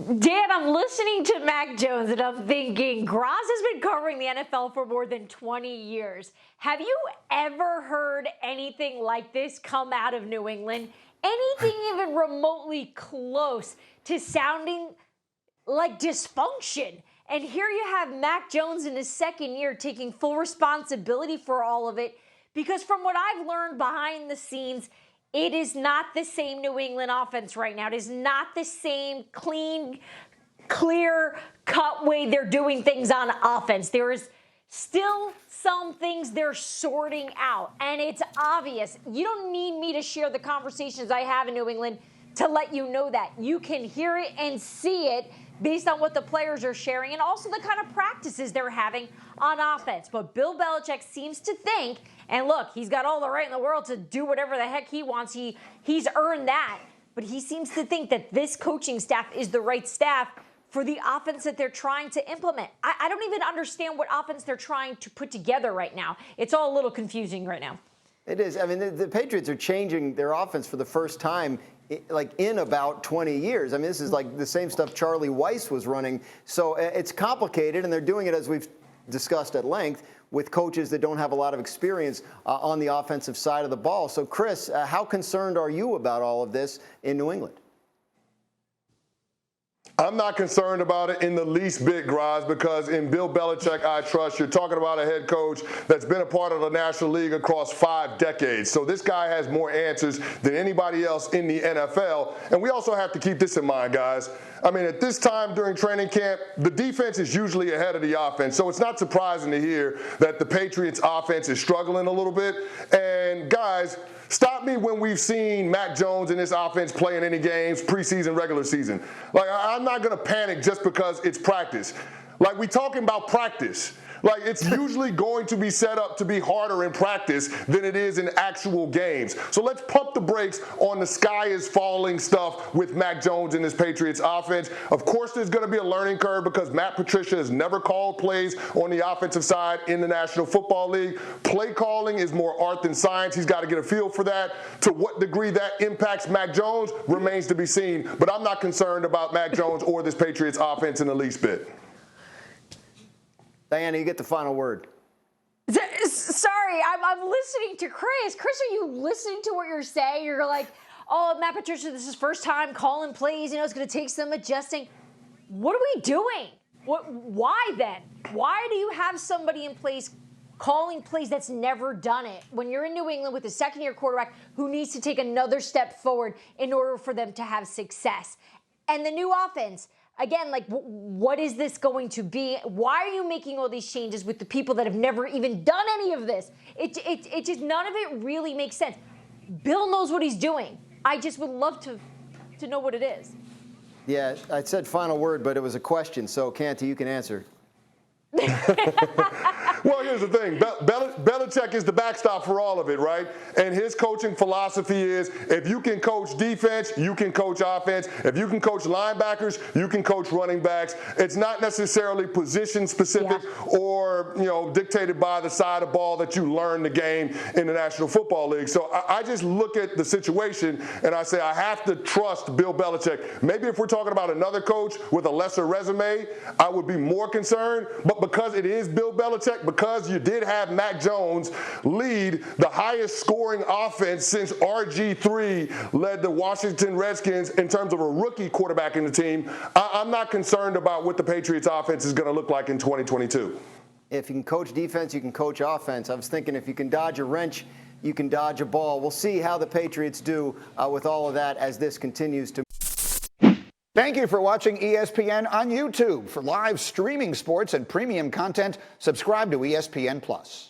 Dan, I'm listening to Mac Jones and I'm thinking, Graz has been covering the NFL for more than 20 years. Have you ever heard anything like this come out of New England? Anything even remotely close to sounding like dysfunction? And here you have Mac Jones in his second year taking full responsibility for all of it, because from what I've learned behind the scenes, it is not the same New England offense right now. It is not the same clean, clear-cut way they're doing things on offense. There is still some things they're sorting out, and it's obvious. You don't need me to share the conversations I have in New England to let you know that. You can hear it and see it based on what the players are sharing and also the kind of practices they're having on offense. But Bill Belichick seems to think, and look, he's got all the right in the world to do whatever the heck he wants. He's earned that. But he seems to think that this coaching staff is the right staff for the offense that they're trying to implement. I don't even understand what offense they're trying to put together right now. It's all a little confusing right now. It is. I mean, the Patriots are changing their offense for the first time in about 20 years. I mean, this is like the same stuff Charlie Weiss was running. So it's complicated, and they're doing it, as we've discussed at length, with coaches that don't have a lot of experience on the offensive side of the ball. So, Chris, how concerned are you about all of this in New England? I'm not concerned about it in the least bit, Graz, because in Bill Belichick, I trust. You're talking about a head coach that's been a part of the National League across 5 decades. So this guy has more answers than anybody else in the NFL. And we also have to keep this in mind, guys. I mean, at this time during training camp, the defense is usually ahead of the offense. So it's not surprising to hear that the Patriots offense is struggling a little bit. And guys, stop me when we've seen Mac Jones and this offense play in any games, preseason, regular season. Like, I'm not going to panic just because it's practice. Like, we talking about practice. Like, it's usually going to be set up to be harder in practice than it is in actual games. So let's pump the brakes on the sky is falling stuff with Mac Jones and his Patriots offense. Of course, there's going to be a learning curve because Matt Patricia has never called plays on the offensive side in the National Football League. Play calling is more art than science. He's got to get a feel for that. To what degree that impacts Mac Jones remains to be seen. But I'm not concerned about Mac Jones or this Patriots offense in the least bit. Dianna, you get the final word. Sorry, I'm listening to Chris. Chris, are you listening to what you're saying? You're like, oh, Matt Patricia, this is his first time calling plays. You know, it's going to take some adjusting. What are we doing? Why then? Why do you have somebody in place calling plays that's never done it when you're in New England with a second-year quarterback who needs to take another step forward in order for them to have success? And the new offense, again, like, what is this going to be? Why are you making all these changes with the people that have never even done any of this? It just, none of it really makes sense. Bill knows what he's doing. I just would love to know what it is. Yeah, I said final word, but it was a question. So, Canty, you can answer. Well, here's the thing. Belichick is the backstop for all of it, right? And his coaching philosophy is if you can coach defense, you can coach offense. If you can coach linebackers, you can coach running backs. It's not necessarily position specific or, you know, dictated by the side of ball that you learn the game in the National Football League. So I just look at the situation and I say I have to trust Bill Belichick. Maybe if we're talking about another coach with a lesser resume, I would be more concerned. But because it is Bill Belichick, because you did have Mac Jones lead the highest scoring offense since RG3 led the Washington Redskins in terms of a rookie quarterback in the team, I'm not concerned about what the Patriots offense is going to look like in 2022. If you can coach defense, you can coach offense. I was thinking if you can dodge a wrench, you can dodge a ball. We'll see how the Patriots do with all of that as this continues to. Thank you for watching ESPN on YouTube. For live streaming sports and premium content, subscribe to ESPN+.